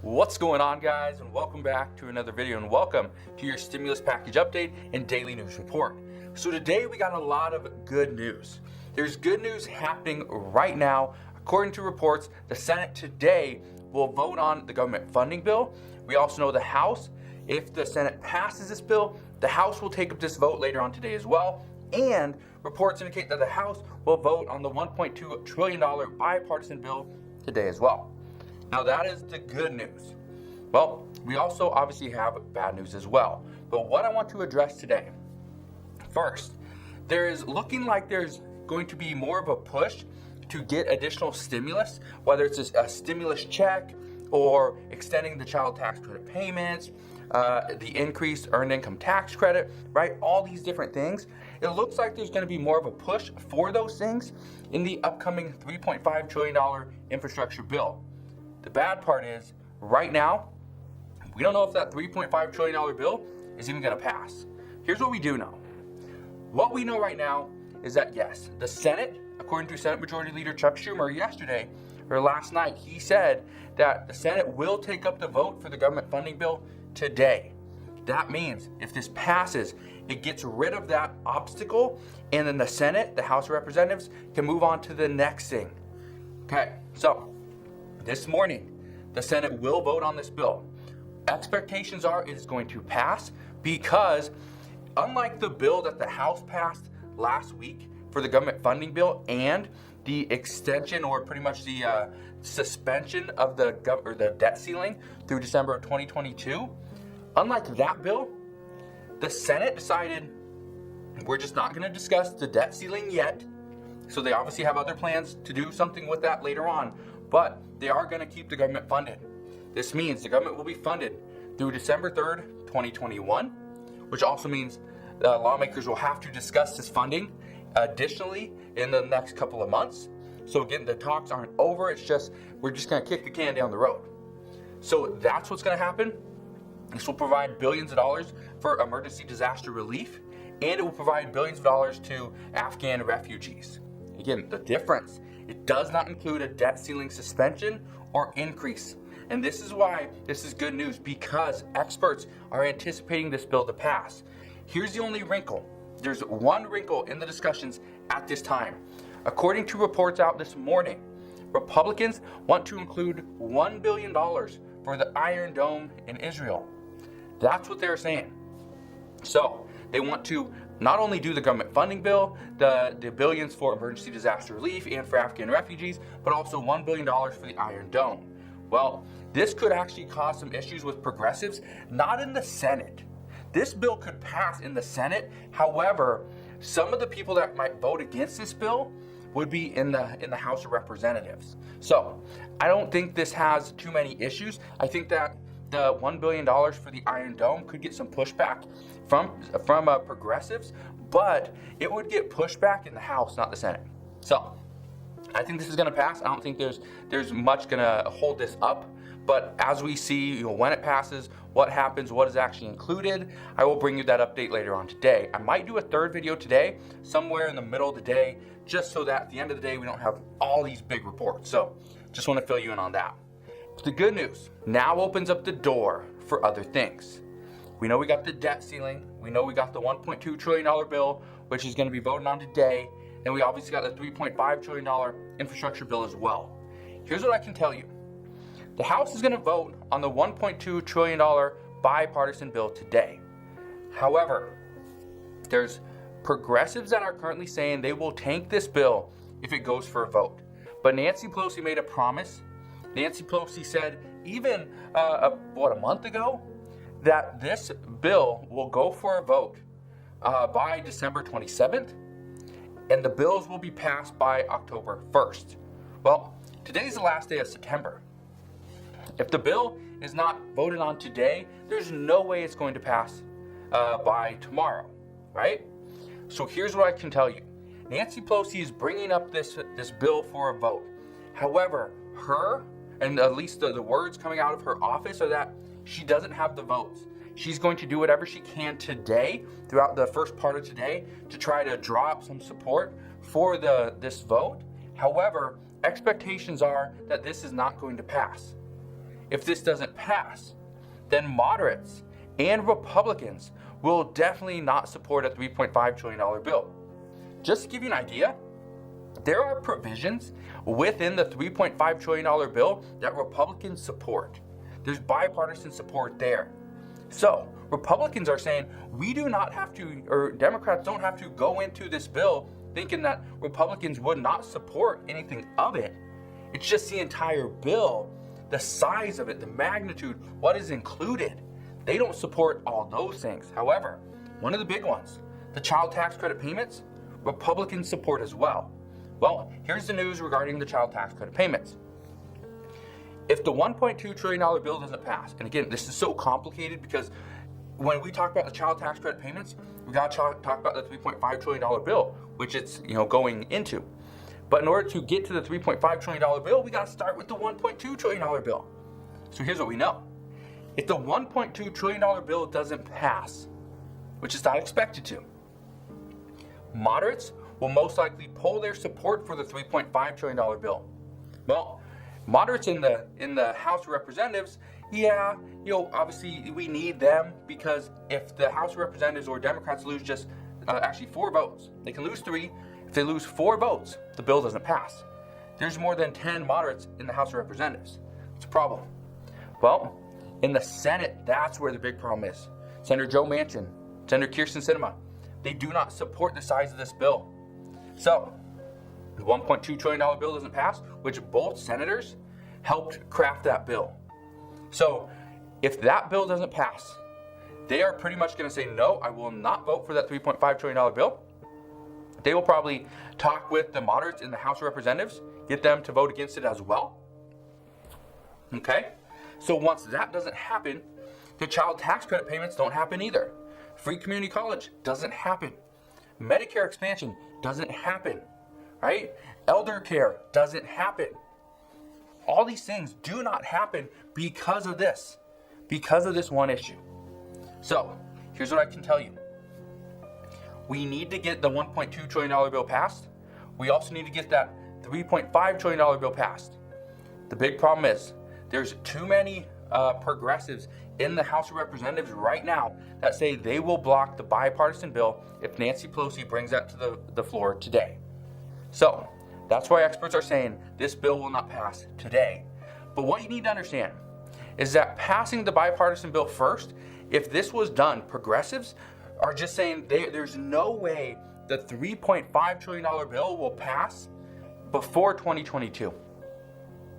What's going on, guys, and welcome back to another video, and welcome to your stimulus package update and daily news report. So today we got a lot of good news. There's good news happening right now. According to reports, the Senate today will vote on the government funding bill. We also know the House, if the Senate passes this bill, the House will take up this vote later on today as well. And reports indicate that the House will vote on the $1.2 trillion bipartisan bill today as well. Now that is the good news. Well, we also obviously have bad news as well. But what I want to address today, first, there is looking like there's going to be more of a push to get additional stimulus, whether it's a stimulus check or extending the child tax credit payments, the increased earned income tax credit, right? All these different things. It looks like there's going to be more of a push for those things in the upcoming $3.5 trillion infrastructure bill. The bad part is, right now, we don't know if that $3.5 trillion bill is even going to pass. Here's what we do know. What we know right now is that, yes, the Senate, according to Senate Majority Leader Chuck Schumer yesterday, or last night, he said that the Senate will take up the vote for the government funding bill today. That means if this passes, it gets rid of that obstacle, and then the Senate, the House of Representatives, can move on to the next thing. Okay, so this morning, the Senate will vote on this bill. Expectations are it is going to pass because, unlike the bill that the House passed last week for the government funding bill and the extension or pretty much the suspension of the debt ceiling through December of 2022, unlike that bill, the Senate decided we're just not going to discuss the debt ceiling yet. So they obviously have other plans to do something with that later on. But they are going to keep the government funded. This means the government will be funded through December 3rd, 2021, which also means lawmakers will have to discuss this funding additionally in the next couple of months. So again, the talks aren't over. It's just, we're just going to kick the can down the road. So that's what's going to happen. This will provide billions of dollars for emergency disaster relief, and it will provide billions of dollars to Afghan refugees. Again, the difference, it does not include a debt ceiling suspension or increase. And this is why this is good news, because experts are anticipating this bill to pass. Here's the only wrinkle. There's one wrinkle in the discussions at this time. According to reports out this morning, Republicans want to include $1 billion for the Iron Dome in Israel. That's what they're saying. So they want to not only do the government funding bill, the billions for emergency disaster relief and for Afghan refugees, but also $1 billion for the Iron Dome. Well, this could actually cause some issues with progressives, not in the Senate. This bill could pass in the Senate. However, some of the people that might vote against this bill would be in the House of Representatives. So I don't think this has too many issues. I think that the $1 billion for the Iron Dome could get some pushback from progressives, but it would get pushback in the House, not the Senate. So I think this is going to pass. I don't think there's much going to hold this up. But as we see, when it passes, what happens, what is actually included, I will bring you that update later on today. I might do a third video today, somewhere in the middle of the day, just so that at the end of the day, we don't have all these big reports. So just want to fill you in on that. But the good news now opens up the door for other things. We know we got the debt ceiling. We know we got the $1.2 trillion bill, which is going to be voted on today. And we obviously got the $3.5 trillion infrastructure bill as well. Here's what I can tell you. The House is going to vote on the $1.2 trillion bipartisan bill today. However, there's progressives that are currently saying they will tank this bill if it goes for a vote. But Nancy Pelosi made a promise. Nancy Pelosi said even, a month ago, that this bill will go for a vote by December 27th, and the bills will be passed by October 1st. Well, today's the last day of September. If the bill is not voted on today, there's no way it's going to pass by tomorrow, right? So here's what I can tell you. Nancy Pelosi is bringing up this bill for a vote. However, her, and at least the words coming out of her office are that she doesn't have the votes. She's going to do whatever she can today, throughout the first part of today, to try to draw up some support for this vote. However, expectations are that this is not going to pass. if this doesn't pass, then moderates and Republicans will definitely not support a $3.5 trillion bill. Just to give you an idea, there are provisions within the $3.5 trillion bill that Republicans support. There's bipartisan support there. So Republicans are saying we do not have to, or Democrats don't have to go into this bill thinking that Republicans would not support anything of it. It's just the entire bill, the size of it, the magnitude, what is included. They don't support all those things. However, one of the big ones, the child tax credit payments, Republicans support as well. Well, here's the news regarding the child tax credit payments. If the $1.2 trillion bill doesn't pass, and again, this is so complicated because when we talk about the child tax credit payments, we got to talk about the $3.5 trillion bill, which it's going into. But in order to get to the $3.5 trillion bill, we got to start with the $1.2 trillion bill. So here's what we know. If the $1.2 trillion bill doesn't pass, which is not expected to, moderates will most likely pull their support for the $3.5 trillion bill. Well, moderates in the House of Representatives, obviously we need them because if the House of Representatives or Democrats lose just actually 4 votes, they can lose 3. If they lose 4 votes, the bill doesn't pass. There's more than 10 moderates in the House of Representatives. It's a problem. Well, in the Senate, that's where the big problem is. Senator Joe Manchin, Senator Kyrsten Sinema, they do not support the size of this bill. So, the $1.2 trillion bill doesn't pass, which both senators helped craft that bill. So, if that bill doesn't pass, they are pretty much going to say, no, I will not vote for that $3.5 trillion bill. They will probably talk with the moderates in the House of Representatives, get them to vote against it as well. Okay? So once that doesn't happen, the child tax credit payments don't happen either. Free community college doesn't happen. Medicare expansion doesn't happen, right? Elder care doesn't happen. All these things do not happen because of this one issue. So here's what I can tell you. We need to get the $1.2 trillion bill passed. We also need to get that $3.5 trillion bill passed. The big problem is there's too many progressives in the House of Representatives right now that say they will block the bipartisan bill if Nancy Pelosi brings that to the floor today. So that's why experts are saying this bill will not pass today. But what you need to understand is that passing the bipartisan bill first, if this was done, progressives are just saying there's no way the $3.5 trillion bill will pass before 2022.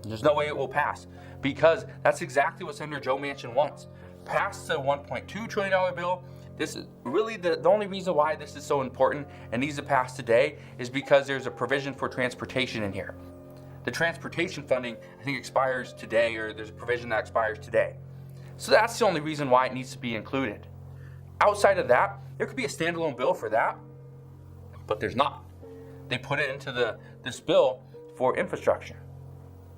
There's no way it will pass because that's exactly what Senator Joe Manchin wants. Pass the $1.2 trillion bill. This is really the only reason why this is so important and needs to pass today is because there's a provision for transportation in here. The transportation funding, I think, expires today, or there's a provision that expires today. So that's the only reason why it needs to be included. Outside of that, there could be a standalone bill for that, but there's not. They put it into this bill for infrastructure.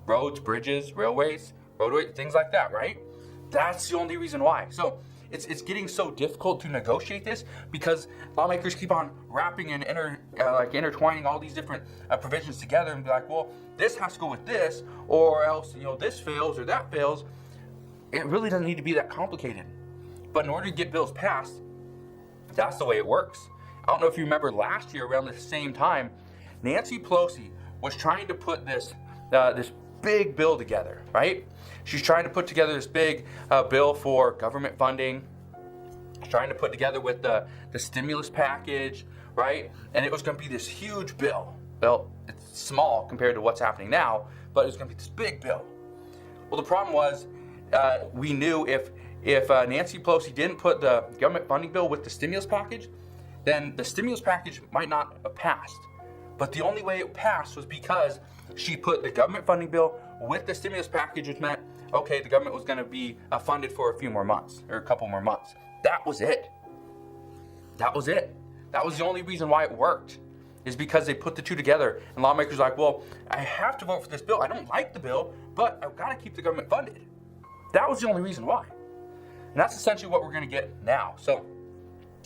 Roads, bridges, railways, roadways, things like that, right? That's the only reason why. So it's getting so difficult to negotiate this because lawmakers keep on wrapping and intertwining all these different provisions together and be like, well, this has to go with this, or else this fails or that fails. It really doesn't need to be that complicated. But in order to get bills passed, that's the way it works. I don't know if you remember last year around the same time, Nancy Pelosi was trying to put this big bill together, right? She's trying to put together this big bill for government funding. She's trying to put together with the stimulus package, right? And it was going to be this huge bill. Well, it's small compared to what's happening now, but it was going to be this big bill. Well, the problem was we knew if Nancy Pelosi didn't put the government funding bill with the stimulus package, then the stimulus package might not have passed. But the only way it passed was because she put the government funding bill with the stimulus package, which meant, okay, the government was going to be funded for a few more months, or a couple more months. That was it. That was it. That was the only reason why it worked, is because they put the two together. And lawmakers were like, well, I have to vote for this bill. I don't like the bill, but I've got to keep the government funded. That was the only reason why. And that's essentially what we're going to get now. So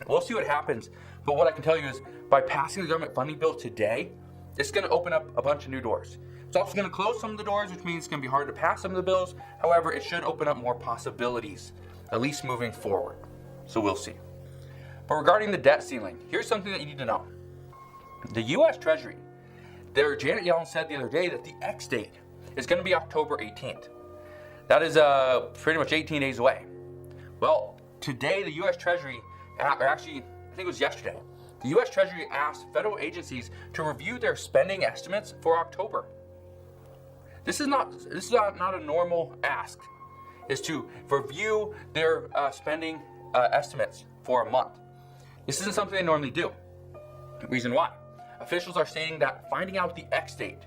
we'll see what happens. But what I can tell you is by passing the government funding bill today, it's going to open up a bunch of new doors. It's also going to close some of the doors, which means it's going to be hard to pass some of the bills. However, it should open up more possibilities, at least moving forward. So we'll see. But regarding the debt ceiling, here's something that you need to know. The U.S. Treasury, Janet Yellen said the other day that the X date is going to be October 18th. That is pretty much 18 days away. Well, today the U.S. Treasury, or actually, I think it was yesterday, the U.S. Treasury asked federal agencies to review their spending estimates for October. This is not a normal ask, is to review their spending estimates for a month. This isn't something they normally do. Reason why? Officials are saying that finding out the X date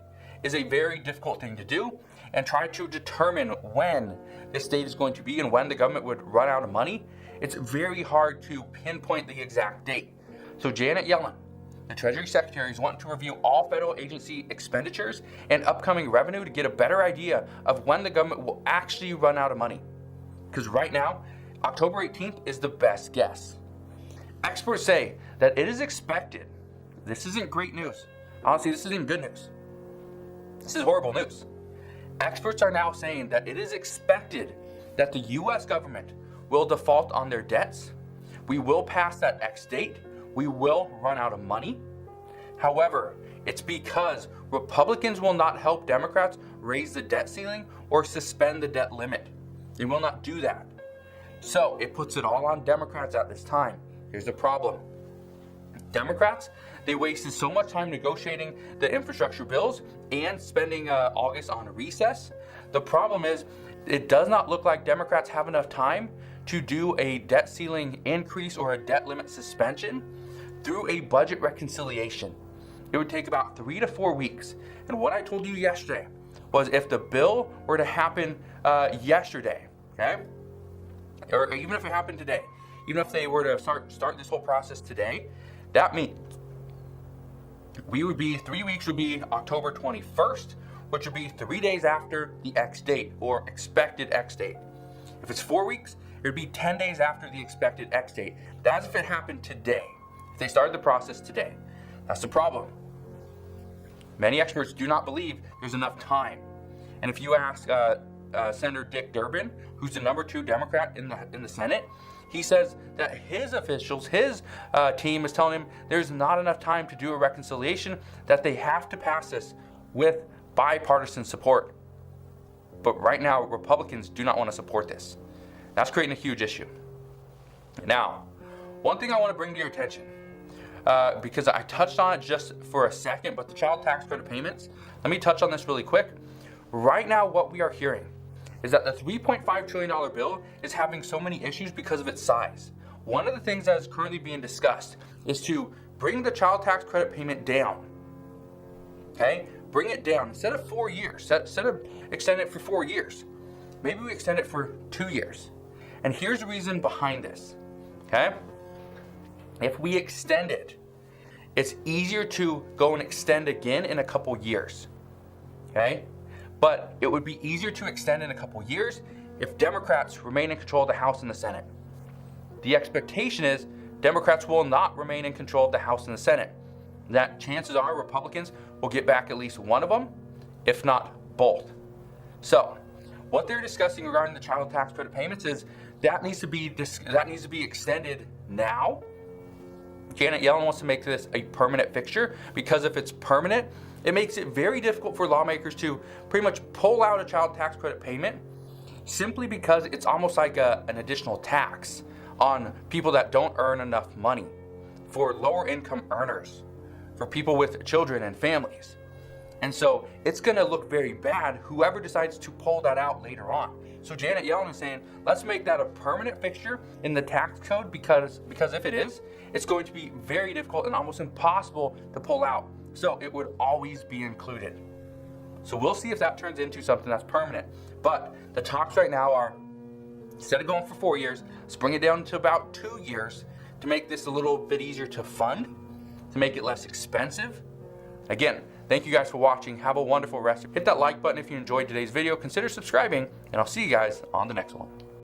is a very difficult thing to do, and try to determine when this date is going to be and when the government would run out of money. It's very hard to pinpoint the exact date. So Janet Yellen, the Treasury Secretary, is wanting to review all federal agency expenditures and upcoming revenue to get a better idea of when the government will actually run out of money. Because right now, October 18th is the best guess. Experts say that it is expected. This isn't great news. Honestly, this isn't good news. This is horrible news. Experts are now saying that it is expected that the U.S. government will default on their debts. We will pass that X date. We will run out of money. However, it's because Republicans will not help Democrats raise the debt ceiling or suspend the debt limit. They will not do that. So it puts it all on Democrats at this time. Here's the problem. Democrats, they wasted so much time negotiating the infrastructure bills and spending August on a recess. The problem is, it does not look like Democrats have enough time to do a debt ceiling increase or a debt limit suspension through a budget reconciliation. It would take about 3 to 4 weeks. And what I told you yesterday was if the bill were to happen yesterday, okay, or even if it happened today, even if they were to start this whole process today, that means 3 weeks would be October 21st, which would be 3 days after the X date or expected X date. If it's 4 weeks, it would be 10 days after the expected X date. That's if it happened today. If they started the process today. That's the problem. Many experts do not believe there's enough time. And if you ask Senator Dick Durbin, who's the number 2 Democrat in the Senate, he says that his officials, his team is telling him there's not enough time to do a reconciliation, that they have to pass this with bipartisan support. But right now, Republicans do not want to support this. That's creating a huge issue. Now, one thing I want to bring to your attention, because I touched on it just for a second, but the child tax credit payments, let me touch on this really quick. Right now, what we are hearing is that the $3.5 trillion bill is having so many issues because of its size. One of the things that is currently being discussed is to bring the child tax credit payment down. Okay? Bring it down. Instead of 4 years, instead of extending it for 4 years, maybe we extend it for 2 years. And here's the reason behind this. Okay? If we extend it, it's easier to go and extend again in a couple years. Okay? But it would be easier to extend in a couple years if Democrats remain in control of the House and the Senate. The expectation is Democrats will not remain in control of the House and the Senate. That chances are Republicans will get back at least one of them, if not both. So, what they're discussing regarding the child tax credit payments is that needs to be extended now. Janet Yellen wants to make this a permanent fixture because if it's permanent, it makes it very difficult for lawmakers to pretty much pull out a child tax credit payment simply because it's almost like an additional tax on people that don't earn enough money, for lower income earners, for people with children and families. And so it's going to look very bad whoever decides to pull that out later on. So Janet Yellen is saying, let's make that a permanent fixture in the tax code because if it is, it's going to be very difficult and almost impossible to pull out. So it would always be included. So we'll see if that turns into something that's permanent. But the talks right now are, instead of going for 4 years, let's bring it down to about 2 years to make this a little bit easier to fund, to make it less expensive. Again, thank you guys for watching. Have a wonderful rest. Hit that like button if you enjoyed today's video. Consider subscribing, and I'll see you guys on the next one.